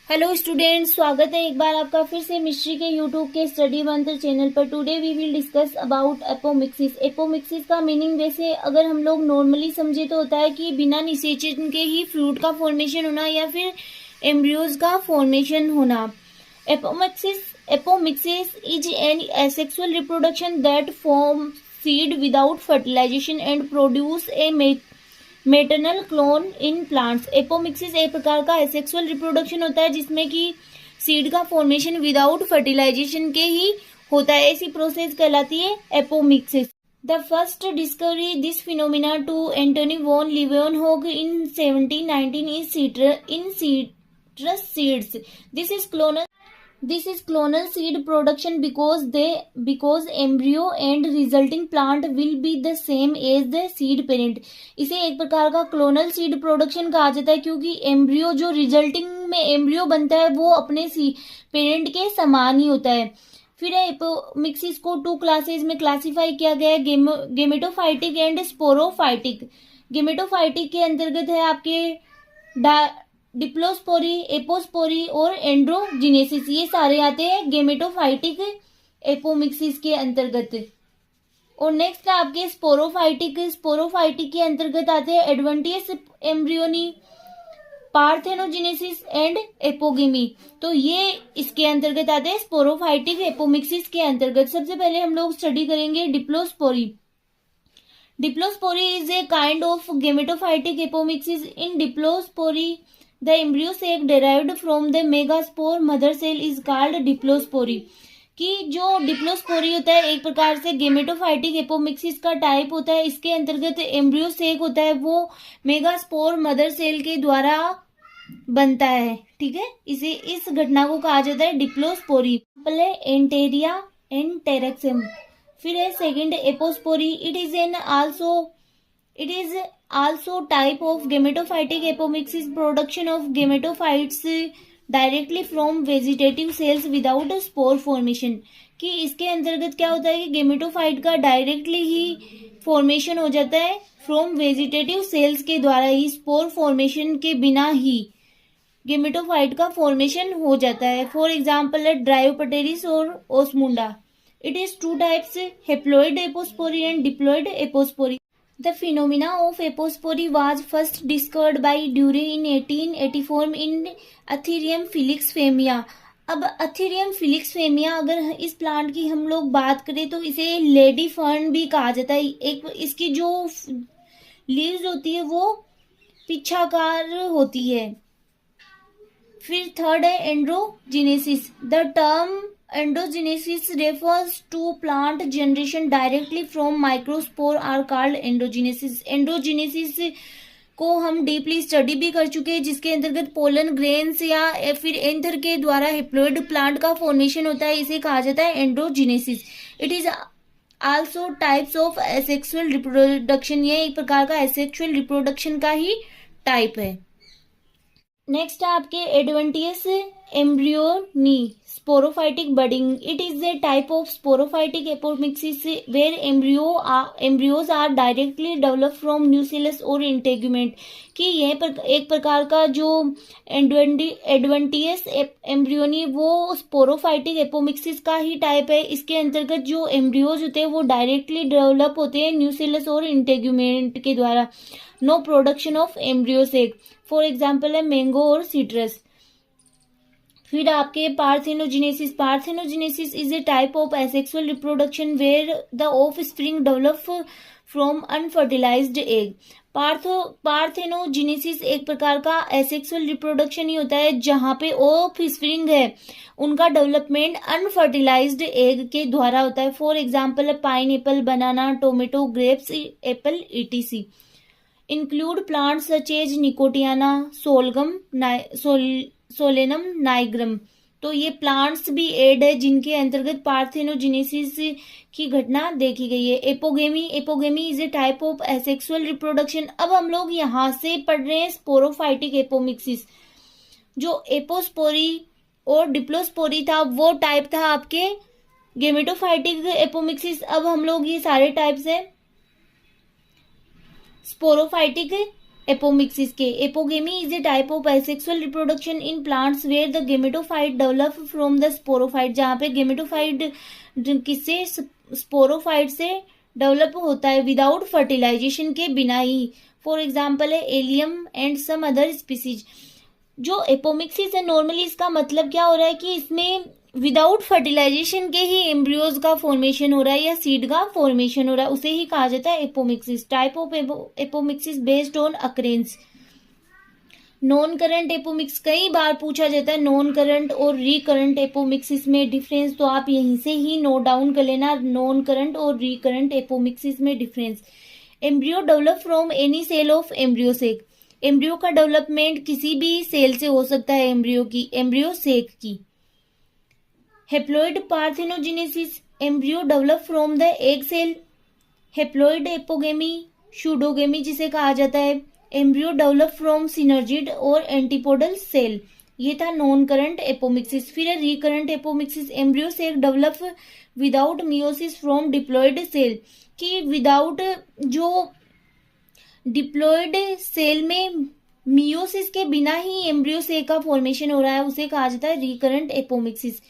Hello students, स्वागत है एक बार आपका फिर से मिस्ट्री के यूट्यूब के स्टडी मंत्र चैनल पर। Today we will discuss about apomixis. Apomixis का मीनिंग वैसे अगर हम लोग नॉर्मली समझे तो होता है कि बिना निषेचन के ही फ्रूट का फॉर्मेशन होना या फिर एम्ब्रियोज का फॉर्मेशन होना। Apomixis is an asexual reproduction that form seed without fertilization and produce a maternal clone in plants. Apomixis एक प्रकार का एसेक्सुअल रिप्रोडक्शन होता है जिसमें कि सीड का फॉर्मेशन विदाउट फर्टिलाइजेशन के ही होता है। ऐसी प्रोसेस कहलाती है apomixis. The first discovery this phenomena to Antonie van Leeuwenhoek in 1719 in citrus seeds. This is clonal seed production because embryo and resulting plant will be the same as the seed parent. इसे एक प्रकार का clonal seed production कहा जाता है क्योंकि embryo जो resulting में एम्ब्रियो बनता है वो अपने पेरेंट के समान ही होता है। फिर एपोमिक्सिस को 2 क्लासेस में क्लासिफाई किया गया है, गेमेटोफाइटिक एंड स्पोरोफाइटिक। गेमेटोफाइटिक के अंतर्गत है आपके डिप्लोस्पोरी, एपोस्पोरी और एंड्रोजिनेसिस, ये सारे आते हैं गेमेटोफाइटिक एपोमिक्सिस के अंतर्गत। और नेक्स्ट है आपके स्पोरोफाइटिक। स्पोरोफाइटिक के अंतर्गत आते हैं adventitious embryony, parthenogenesis and apogamy. तो ये इसके अंतर्गत आते हैं स्पोरोफाइटिक एपोमिक्सिस के अंतर्गत। सबसे पहले हम लोग स्टडी करेंगे diplospory. Diplospory is a kind of gametophytic apomixis. In diplospory the embryo sac derived from the megaspore mother cell is called डिप्लोस्पोरी। कि जो डिप्लोस्पोरी होता है एक प्रकार से गेमेटोफाइटिक एपोमिक्सिस का टाइप होता है। इसके अंतर्गत एम्ब्रियो सेक होता है वो मेगास्पोर मदर सेल के द्वारा बनता है। ठीक है, इसे इस घटना को कहा जाता है डिप्लोस्पोरी। एंटेरिया एंड टेरेक्सम। फिर है second apospory. It is also type of gametophytic apomixis, production of gametophytes directly from vegetative cells without spore formation। कि इसके अंतर्गत क्या होता है कि गेमेटोफाइट का डायरेक्टली ही फॉर्मेशन हो जाता है फ्रॉम वेजिटेटिव सेल्स के द्वारा ही, स्पोर फॉर्मेशन के बिना ही गेमेटोफाइट का फॉर्मेशन हो जाता है। फॉर एग्जाम्पल है ड्रायोपटेरिस और Osmunda. It is 2 types, haploid apospory and diploid apospory. The phenomena of apospory was first discovered by Dure in 1884 in Atherium filix femia। अब अथेरियम फिलिक्स फेमिया, अगर इस प्लांट की हम लोग बात करें तो इसे लेडी फर्न भी कहा जाता है। एक इसकी जो लीव्स होती है वो पिच्छाकार होती है। फिर थर्ड है androgenesis. The term endogenesis refers to plant generation directly from microspore are called endogenesis. Endogenesis को हम डीपली स्टडी भी कर चुके हैं जिसके अंतर्गत पोलन ग्रेन्स या फिर एंथर के द्वारा हेप्लॉइड प्लांट का फॉर्मेशन होता है, इसे कहा जाता है endogenesis. It is also types of asexual reproduction. ये एक प्रकार का एसेक्सुअल रिप्रोडक्शन का ही टाइप है। नेक्स्ट है आपके adventitious embryony, sporophytic budding. It is a type of sporophytic apomixis where embryos are directly develop from nucellus और इंटेगुमेंट। कि यह एक प्रकार का जो एडवेंटियस एम्ब्रियोनी वो स्पोरोफाइटिक एपोमिक्सिस का ही टाइप है। इसके अंतर्गत जो एम्ब्रियोज होते हैं वो डायरेक्टली डेवलप होते हैं न्यूसेलस और इंटेगुमेंट के द्वारा। No production of embryo sac. For example है मैंगो और सिट्रस। फिर आपके parthenogenesis. Parthenogenesis is a type of asexual reproduction where the offspring develop from unfertilized egg. Parthenogenesis एक प्रकार का एसेक्सुअल रिप्रोडक्शन ही होता है जहां पे ऑफ स्प्रिंग है उनका डेवलपमेंट अनफर्टिलाइज्ड एग के द्वारा होता है। फॉर एग्जाम्पल है pineapple, banana, tomato, grapes, apple etc। Include plants such as Nicotiana, Solanum, nigrum. तो ये प्लांट्स भी एड है जिनके अंतर्गत पार्थेनोजेनेसिस की घटना देखी गई है। Apogamy is a type of asexual reproduction. अब हम लोग यहाँ से पढ़ रहे हैं स्पोरोफाइटिक एपोमिक्सिस। जो एपोस्पोरी और डिप्लोस्पोरी था वो टाइप था आपके गेमेटोफाइटिक एपोमिक्सिस। अब हम लोग ये सारे टाइप्स है स्पोरोफाइटिक एपोमिक्सिस के। Apogamy is a type of asexual reproduction in plants where the gametophyte develop from the sporophyte, जहाँ पे गेमेटोफाइट किससे, स्पोरोफाइट से डेवलप होता है विदाउट फर्टिलाइजेशन के, बिना ही। फॉर एग्जाम्पल है allium and some other species. जो एपोमिक्सिस है नॉर्मली इसका मतलब क्या हो रहा है कि इसमें विदाउट फर्टिलाइजेशन के ही एम्ब्रियोज का फॉर्मेशन हो रहा है या सीड का फॉर्मेशन हो रहा है, उसे ही कहा जाता है apomixis. Type of apomixis based on occurrence. Non current apomix कई बार पूछा जाता है, नॉन करंट और रिकरंट एपोमिक्सिस में डिफरेंस, तो आप यहीं से ही नोट डाउन कर लेना, नॉन करंट और रिकरंट एपोमिक्सिस में difference. Embryo develop from any cell of embryo sac. Embryo का डेवलपमेंट किसी भी सेल से हो सकता है, एम्ब्रियो सेक की। Haploid parthenogenesis, embryo develop from the egg cell. Haploid apogamy, pseudogamy जिसे कहा जाता है, एम्ब्रियो डेवलप फ्रॉम सिनर्जिड और एंटीपोडल सेल। ये था नॉन करंट एपोमिक्सिस। फिर है recurrent apomixis, embryo cell develop without meiosis from diploid cell, कि विदाउट जो डिप्लॉइड सेल में मियोसिस के बिना ही एम्ब्रियो सेक का फॉर्मेशन हो रहा है, उसे कहा जाता है recurrent apomixis.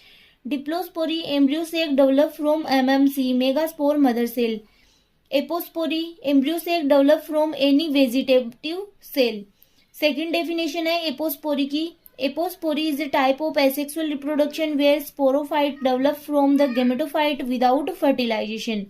Diplospory, embryo sac develop from MMC, megaspore mother cell. Apospory, embryo sac develop from any vegetative cell. Second definition है एपोस्पोरी की। Apospory is the type of asexual reproduction where sporophyte develop from the gametophyte without fertilization.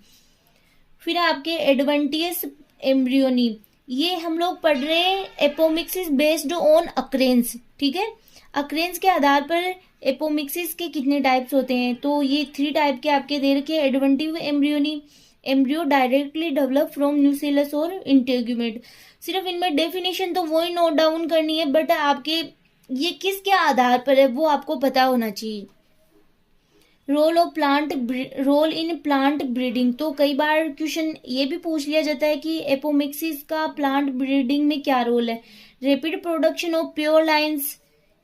फिर आपके adventitious embryony, ये हम लोग पढ़ रहे हैं एपोमिक्सिस बेस्ड ऑन अक्रेंस, ठीक है। अक्रेंस के आधार पर एपोमिक्सिस के कितने टाइप्स होते हैं, तो ये 3 टाइप के आपके दे रखे हैं। Adventive embryony, embryo directly develop from nucellus और इंटेग्यूमेंट। सिर्फ इनमें डेफिनेशन तो वही नोट डाउन करनी है, बट आपके ये किसके आधार पर है वो आपको पता होना चाहिए। रोल इन प्लांट ब्रीडिंग, तो कई बार क्वेश्चन ये भी पूछ लिया जाता है कि एपोमिक्सिस का प्लांट ब्रीडिंग में क्या रोल है। Rapid production of pure lines,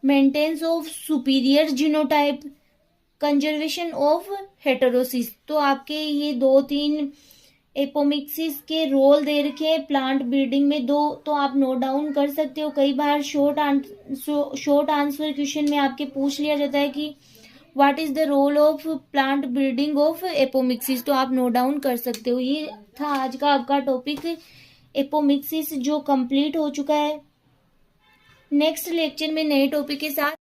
maintenance of superior genotype, conservation of heterosis. तो आपके ये 2-3 एपोमिक्सिस के रोल दे रखे हैं प्लांट ब्रीडिंग में, 2 तो आप नोट डाउन कर सकते हो। कई बार शॉर्ट आंसर क्वेश्चन में आपके पूछ लिया जाता है कि what is the role of plant breeding of apomixis, तो आप नोट डाउन कर सकते हो। ये था आज का आपका टॉपिक एपोमिक्सिस, जो कंप्लीट हो चुका है। नेक्स्ट लेक्चर में नए टॉपिक के साथ